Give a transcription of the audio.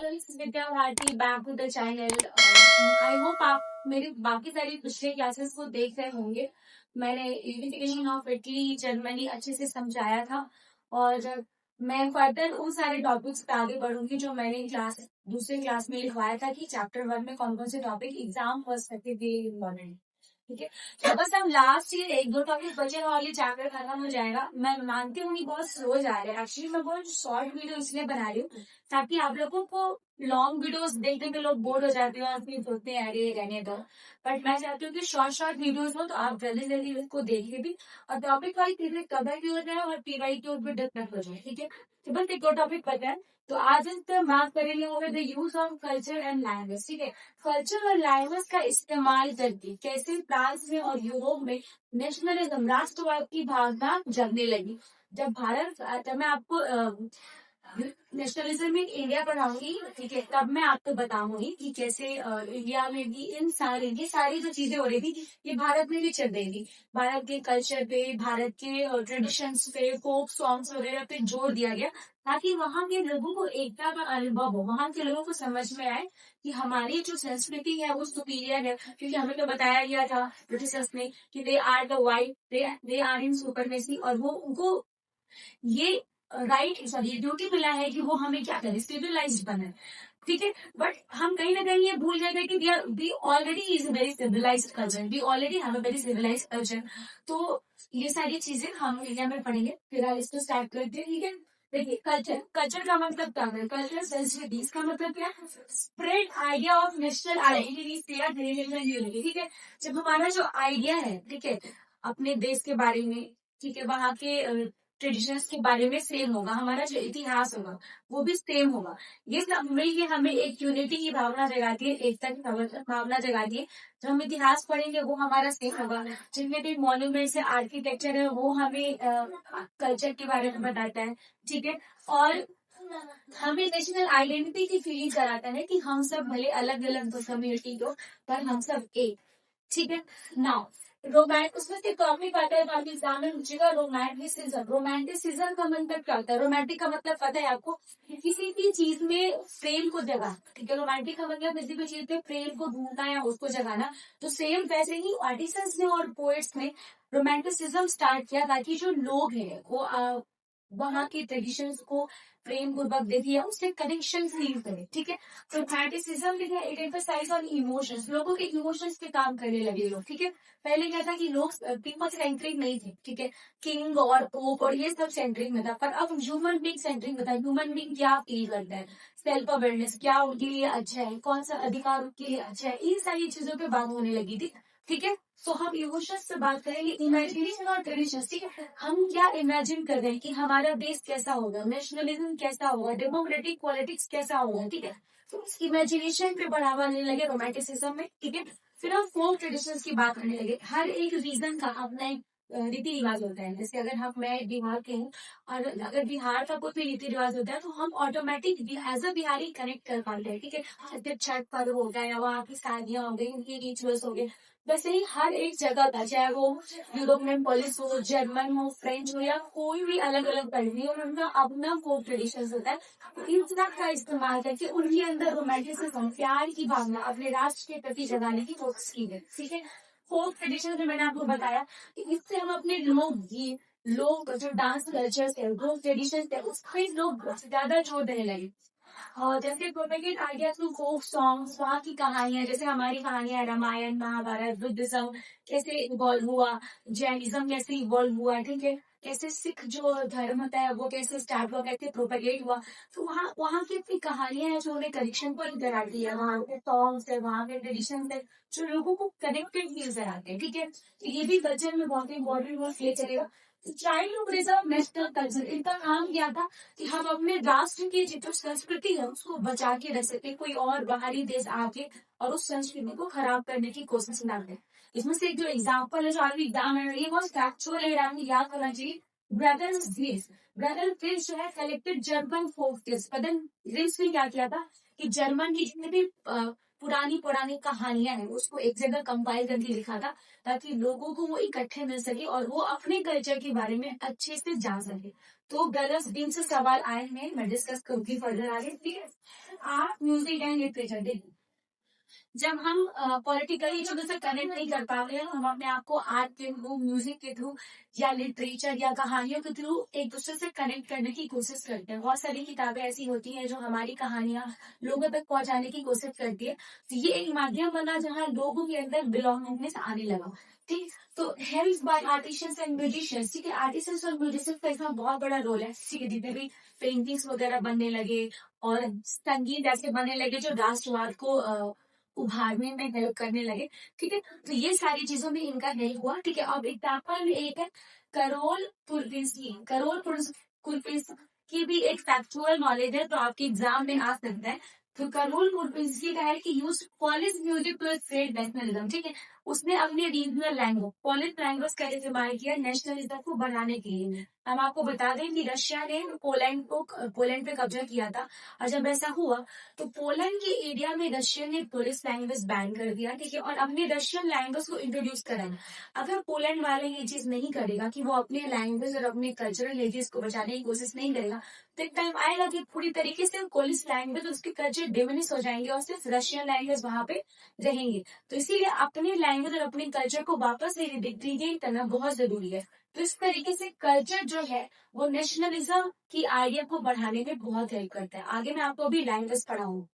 Girls, Vidya Bharati back to the channel. I hope आप मेरे बाकी सारी पिछले क्लासेस को देख रहे होंगे। मैंने यूनिफिकेशन ऑफ इटली जर्मनी अच्छे से समझाया था और मैं फर्दर उन सारे टॉपिक्स पे आगे बढ़ूंगी जो मैंने दूसरे क्लास में लिखवाया था कि चैप्टर 1 में कौन कौन से टॉपिक एग्जाम पर्सपेक्टिव इम्पोर्टेंट। ठीक है, तो बस हम लास्ट ईयर एक दो टॉपिक बचे और ये चैप्टर खत्म हो जाएगा। मैं मानती हूँ कि बहुत स्लो जा रहा है। एक्चुअली मैं बहुत शॉर्ट वीडियो इसलिए बना रही हूँ ताकि आप लोगों को लॉन्ग वीडियोस देखने के लोग बोर हो जाते हैं और फिर सोचते हैं अरे रहने दो। बट मैं चाहती हूँ कि शॉर्ट शॉर्ट वीडियोस हो तो आप जल्दी जल्दी उसको देखिए भी और टॉपिक वाइज चीजें कवर भी हो जाए और पीवाई की ओर भी डिफरेंट हो जाए। ठीक है, तो बस एक दो टॉपिक बचा है। तो आज इस पे बात करेंगे over the use of culture and language. ठीक है, कल्चर और लैंग्वेज का इस्तेमाल करके कैसे फ्रांस में और यूरोप में नेशनलिज्म राष्ट्रवाद की भावना जगने लगी। जब मैं आपको नेशनलिज्म इन इंडिया पढ़ाऊंगी, ठीक है, तब मैं आपको बताऊंगी कि कैसे इंडिया में भी ये सारी जो चीजें हो रही थी ये भारत में भी चल रही थी। भारत के कल्चर पे, भारत के ट्रेडिशंस पे, फोक सॉन्ग्स वगैरह पे जोर दिया गया ताकि वहां के लोगों को एकता का अनुभव हो, वहां के लोगों को समझ में आए कि हमारी जो संस्कृति है वो सुपीरियर है। क्योंकि हमें तो बताया गया था ब्रिटिशर्स ने कि they are the white, they are in supremacy, और वो उनको ये राइट सॉरी ड्यूटी मिला है कि वो हमें क्या करें, सिविलाइज बने। ठीक है, बट हम कहीं ना कहीं ये भूल जाते हैं कि we already is very civilised culture, we already have a very civilised culture. तो ये सारी चीजें हम इंडिया में पढ़ेंगे। फिलहाल इसको स्टार्ट करते हैं। ठीक है, देखिए कल्चर, कल्चर का मतलब क्या है? कल्चर संस्कृति, इसका मतलब क्या है? Spread idea of national identity, unity. ठीक है, जब हमारा जो आइडिया है, ठीक है, अपने देश के बारे में, ठीक है, वहाँ के ट्रेडिशंस के बारे में सेम होगा, हमारा जो इतिहास होगा वो भी सेम होगा। ये सब मिलके हमें एक यूनिटी की भावना जगाती है, एकता की भावना जगाती है। जो हम इतिहास पढ़ेंगे वो हमारा सेम होगा। जितने भी मॉन्यूमेंट्स है, आर्किटेक्चर है, वो हमें कल्चर के बारे में बताता है। ठीक है, और हमें नेशनल आइडेंटिटी की फीलिंग कराता है कि हम सब भले अलग अलग कम्युनिटी हो पर हम सब एक। ठीक है, नाउ रोमांट उसमें से टॉपिक आता है काफी एग्जाम में पूछेगा, रोमांटिसिज्म। रोमांटिसिज्म का मतलब क्या होता है? रोमांटिक का मतलब पता है आपको? किसी भी चीज में प्रेम को जगा। ठीक है, रोमांटिक का मतलब किसी भी चीज में प्रेम को ढूंढना या उसको जगाना। तो सेम वैसे ही आर्टिसंस ने और पोएट्स ने रोमांटिसिज्म स्टार्ट किया ताकि जो लोग हैं वो वहाँ की ट्रेडिशंस को प्रेम पूर्वक देखिए, उससे कनेक्शन फील करें। ठीक है, तो रोमांटिसिज्म लिखा, इट एम्फसाइज ऑन इमोशंस, लोगों के इमोशंस पे काम करने लगे लोग। ठीक है, पहले क्या था कि लोग पीपल सेंट्रिक नहीं थे। ठीक है, किंग और पोप और ये सब सेंट्रिक में था, पर अब ह्यूमन बींग सेंट्रिक में था। ह्यूमन बींग क्या फील करता है, सेल्फ अवेयरनेस क्या उनके लिए अच्छा है, कौन सा अधिकार उनके लिए अच्छा है, इन सारी चीजों पे बात होने लगी थी। ठीक है, तो हम इमोशंस से बात करेंगे, इमेजिनेशन और ट्रेडिशन। ठीक है, हम क्या इमेजिन कर रहे हैं कि हमारा देश कैसा होगा, नेशनलिज्म कैसा होगा, डेमोक्रेटिक पॉलिटिक्स कैसा होगा। ठीक है, तो इस इमेजिनेशन पे बढ़ावा देने लगे रोमांटिसिज्म में। ठीक है, फिर हम फोक ट्रेडिशंस की बात करने लगे। हर एक रीजन का अपना एक रीति रिवाज होता है। जैसे अगर मैं बिहार के हूँ और अगर बिहार का कोई भी रीति रिवाज होता है तो हम automatic as a Bihari connect कर पाते हैं। ठीक है, जैसे छठ पर्व हो गया या वहाँ की शादियां हो गई, उनके रिचुअल्स हो गए, वैसे ही हर एक जगह का, चाहे वो यूरोपियन पॉलिस हो, जर्मन हो, फ्रेंच हो या कोई भी अलग अलग कंट्री हो, उनका अपना फोक ट्रेडिशन होता है। तो इन सब का इस्तेमाल करके उनके अंदर रोमांटिसिज्म, प्यार की भावना अपने राष्ट्र के प्रति जगाने की कोशिश की गई। ठीक है, फोक ट्रेडिशन में मैंने आपको बताया कि इससे हम अपने लोकगीत, लोग जो डांस कल्चर है, जो ट्रेडिशन है, उस पर लोग ज्यादा जोर देने लगे। और जैसे propagate idea through folk songs, वहाँ की कहानियां, जैसे हमारी कहानियां रामायण महाभारत बुद्धिज्म कैसे इवॉल्व हुआ, जैनिज्म कैसे इवॉल्व हुआ। ठीक है, कैसे सिख जो धर्म होता है वो कैसे स्टार्ट हुआ, कैसे प्रोपेगेट हुआ। तो वहाँ वहाँ की अपनी कहानियां हैं जो उन्हें कनेक्शन पर कराती है, वहाँ के सॉन्ग्स है, वहाँ के ट्रेडिशन है जो लोगों को कनेक्टेड फील कराते हैं। ठीक है, तो ये भी कल्चर में बहुत इंपॉर्टेंट रोल प्ले करेगा। चाइल्ड प्रिजर्व नेशनल कल्चर, इनका काम क्या था कि हम अपने राष्ट्र की जो संस्कृति है उसको बचा के रख सके, कोई और बाहरी देश आके और उस संस्कृति को खराब करने की कोशिश ना करे। इसमें से एक जो एग्जाम्पल है जो आज एग्जाम है ये बहुत फैक्चुअल है, आपको याद होना चाहिए। ब्रदर ग्रीस, ब्रदर ग्रीस जो है collected German folk tales. Brother ग्रीस ने क्या किया था कि जर्मन की जितने भी पुरानी पुरानी कहानियां हैं उसको एक जगह कंपाइल करके लिखा था ताकि लोगों को वो इकट्ठे मिल सके और वो अपने कल्चर के बारे में अच्छे से जान सके। तो गलत दिन से सवाल आए हैं, मैं डिस्कस करूंगी फर्दर आगे, ठीक है। आर्ट, म्यूजिक एंड लिटरेचर, देखिए जब हम पॉलिटिकली जो से कनेक्ट नहीं कर पाते हैं, हम अपने आप को आर्ट के थ्रू, म्यूजिक के थ्रू या लिटरेचर या कहानियों के थ्रू एक दूसरे से कनेक्ट करने की कोशिश करते हैं। बहुत सारी किताबें ऐसी होती हैं जो हमारी कहानियां लोगों तक पहुंचाने की कोशिश करती है। तो ये एक माध्यम बना जहाँ लोगों के अंदर बिलोंगिंगनेस आने लगा, ठीक। तो help by artisans and musicians, ठीक है। आर्टिशियंस और म्यूजिशियंस का इसमें बहुत बड़ा रोल है, ठीक है। जितने भी पेंटिंग्स वगैरह बनने लगे और संगीत ऐसे बनने लगे जो राष्ट्रवाद को उभारने में हेल्प करने लगे, ठीक है। तो ये सारी चीजों में इनका हेल्प हुआ, ठीक है। अब एग्जाम्पल एक है करोल पुरकिंसी। कुरपिस की भी एक फैक्चुअल नॉलेज है, तो आपके एग्जाम में आ सकता है। तो करोल पुरकिंसी का है कि use Polish music to spread nationalism, ठीक है। उसने अपनी रीजनल लैंग्वेज, पॉलिश लैंग्वेज का इस्तेमाल किया नेशनलिज्म को बढ़ाने के लिए। हम आपको बता दें कि रशिया ने पोलैंड पे कब्जा किया था, और जब ऐसा हुआ तो पोलैंड के एरिया में रशियन ने पोलिश लैंग्वेज बैन कर दिया, ठीक है। और अपने रशियन लैंग्वेज को इंट्रोड्यूस कराया। अगर पोलैंड वाले ये चीज नहीं करेगा कि वो अपने लैंग्वेज और अपने कल्चरल हेरिटेज को बचाने की कोशिश नहीं करेगा, तो एक टाइम आएगा कि पूरी तरीके से पोलिश लैंग्वेज, उसके कल्चर डिमिनिश हो जाएंगे और सिर्फ रशियन लैंग्वेज वहां पे रहेंगे। तो इसीलिए अपने लैंग्वेज और अपने कल्चर को वापस रिगेन करना बहुत जरूरी है। तो इस तरीके से कल्चर जो है वो नेशनलिज्म की आइडिया को बढ़ाने में बहुत हेल्प करता है। आगे मैं आपको अभी लैंग्वेज पढ़ाऊंगी।